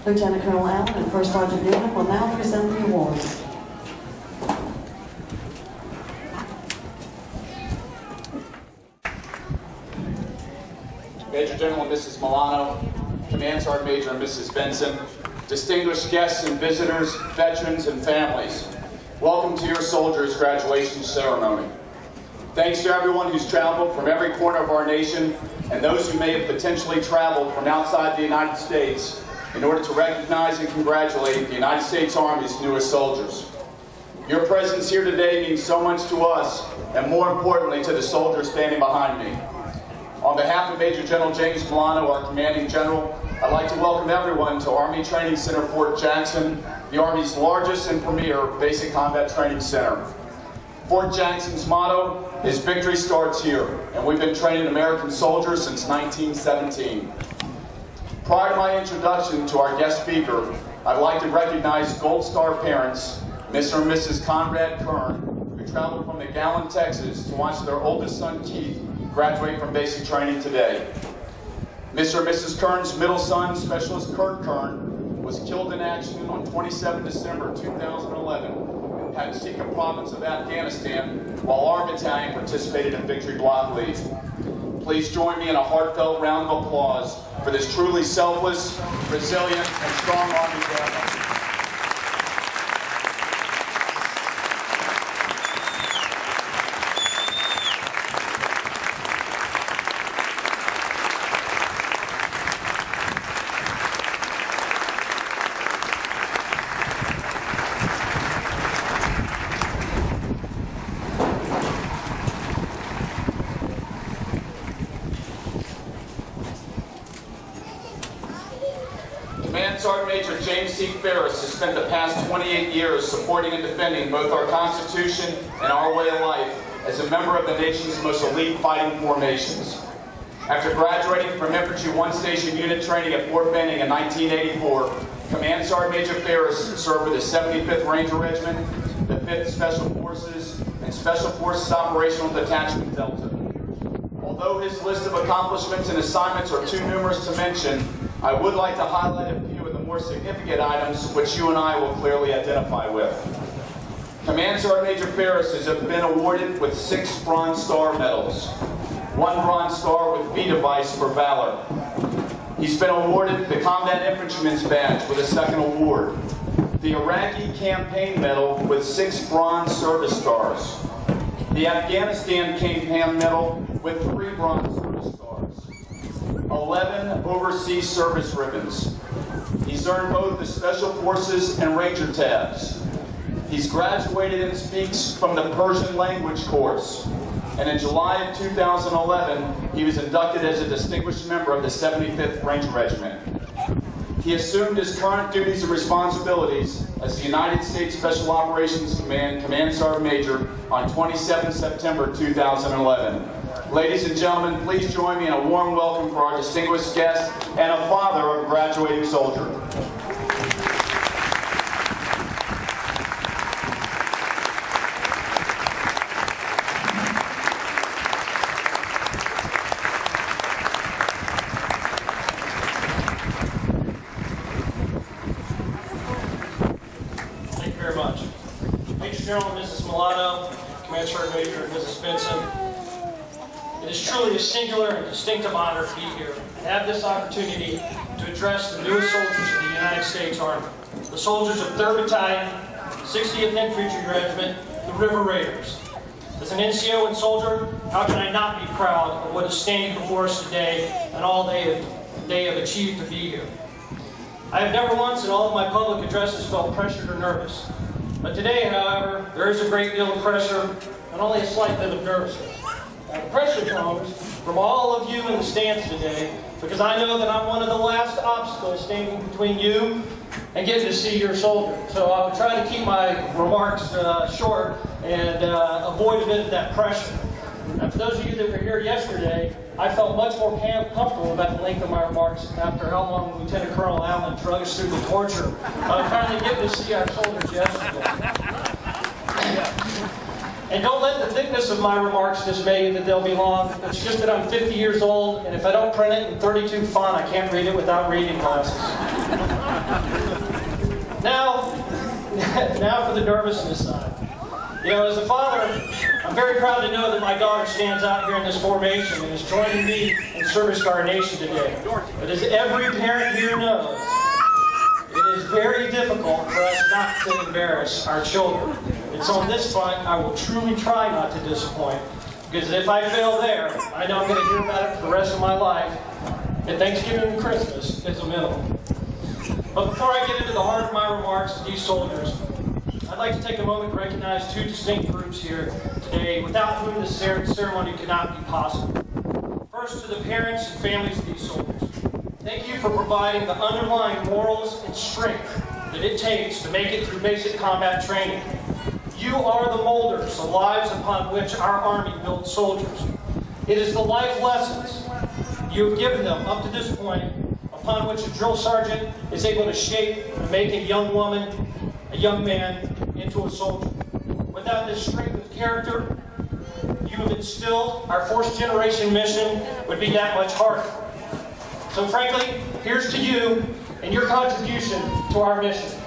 Lieutenant Colonel Allen and First Sergeant Newman will now present the awards. Major General and Mrs. Milano, Command Sergeant Major and Mrs. Benson, distinguished guests and visitors, veterans and families, welcome to your soldiers' graduation ceremony. Thanks to everyone who's traveled from every corner of our nation and those who may have potentially traveled from outside the United States in order to recognize and congratulate the United States Army's newest soldiers. Your presence here today means so much to us, and more importantly to the soldiers standing behind me. On behalf of Major General James Milano, our commanding general, I'd like to welcome everyone to Army Training Center Fort Jackson, the Army's largest and premier basic combat training center. Fort Jackson's motto is "Victory starts here," and we've been training American soldiers since 1917. Prior to my introduction to our guest speaker, I'd like to recognize Gold Star parents, Mr. and Mrs. Conrad Kern, who traveled from McAllen, Texas to watch their oldest son, Keith, graduate from basic training today. Mr. and Mrs. Kern's middle son, Specialist Kurt Kern, was killed in action on 27 December 2011 in Patsika province of Afghanistan while our battalion participated in Victory Block Leave. Please join me in a heartfelt round of applause for this truly selfless, resilient, and strong Army family. Command Sergeant Major James C. Ferris has spent the past 28 years supporting and defending both our Constitution and our way of life as a member of the nation's most elite fighting formations. After graduating from Infantry 1 Station Unit training at Fort Benning in 1984, Command Sergeant Major Ferris served with the 75th Ranger Regiment, the 5th Special Forces, and Special Forces Operational Detachment Delta. Although his list of accomplishments and assignments are too numerous to mention, I would like to highlight a few of the more significant items which you and I will clearly identify with. Command Sergeant Major Ferris has been awarded with 6 Bronze Star medals, 1 Bronze Star with V device for valor. He's been awarded the Combat Infantryman's Badge with a 2nd award, the Iraqi Campaign Medal with 6 Bronze Service Stars, the Afghanistan Campaign Medal with 3 Bronze Service Stars, 11 Overseas Service Ribbons. He's earned both the Special Forces and Ranger tabs. He's graduated and speaks from the Persian language course. And in July of 2011, he was inducted as a distinguished member of the 75th Ranger Regiment. He assumed his current duties and responsibilities as the United States Special Operations Command Command Sergeant Major on 27 September 2011. Ladies and gentlemen, please join me in a warm welcome for our distinguished guest and a father of a graduating soldier. Thank you very much. Major General and Mrs. Milano, Command Sergeant Major and Mrs. Benson, it is truly a singular and distinctive honor to be here and have this opportunity to address the newest soldiers of the United States Army, the soldiers of 3rd Battalion, 60th Infantry Regiment, the River Raiders. As an NCO and soldier, how can I not be proud of what is standing before us today and all they have achieved to be here? I have never once in all of my public addresses felt pressured or nervous. But today, however, there is a great deal of pressure and only a slight bit of nervousness. The pressure comes from all of you in the stands today because I know that I'm one of the last obstacles standing between you and getting to see your soldier. So I will try to keep my remarks short and avoid a bit of that pressure. And for those of you that were here yesterday, I felt much more comfortable about the length of my remarks after how long Lieutenant Colonel Allen drug us through the torture of finally getting to see our soldiers yesterday. And don't let the thickness of my remarks dismay you that they'll be long. It's just that I'm 50 years old, and if I don't print it in 32 font, I can't read it without reading glasses. Now for the nervousness side. You know, as a father, I'm very proud to know that my daughter stands out here in this formation and is joining me in service to our nation today. But as every parent here knows, it is very difficult for us not to embarrass our children. And so on this front, I will truly try not to disappoint. Because if I fail there, I know I'm going to hear about it for the rest of my life. And Thanksgiving and Christmas is a minimum. But before I get into the heart of my remarks to these soldiers, I'd like to take a moment to recognize two distinct groups here today without whom this ceremony could not be possible. First, to the parents and families of these soldiers. Thank you for providing the underlying morals and strength that it takes to make it through basic combat training. You are the molders, the lives upon which our Army builds soldiers. It is the life lessons you have given them up to this point upon which a drill sergeant is able to shape and make a young woman, a young man, into a soldier. Without this strength of character you have instilled, our fourth generation mission would be that much harder. So frankly, here's to you and your contribution to our mission.